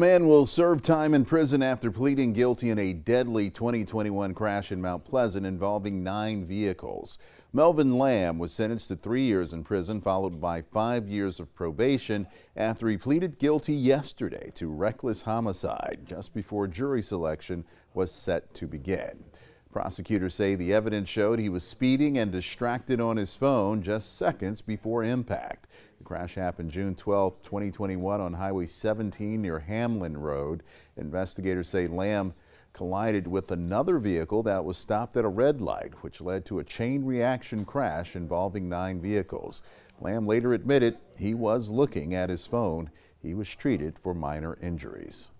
Man will serve time in prison after pleading guilty in a deadly 2021 crash in Mount Pleasant involving 9 vehicles. Melvin Lamb was sentenced to 3 years in prison, followed by 5 years of probation after he pleaded guilty yesterday to reckless homicide just before jury selection was set to begin. Prosecutors say the evidence showed he was speeding and distracted on his phone just seconds before impact. The crash happened June 12, 2021 on Highway 17 near Hamlin Road. Investigators say Lamb collided with another vehicle that was stopped at a red light, which led to a chain reaction crash involving 9 vehicles. Lamb later admitted he was looking at his phone. He was treated for minor injuries.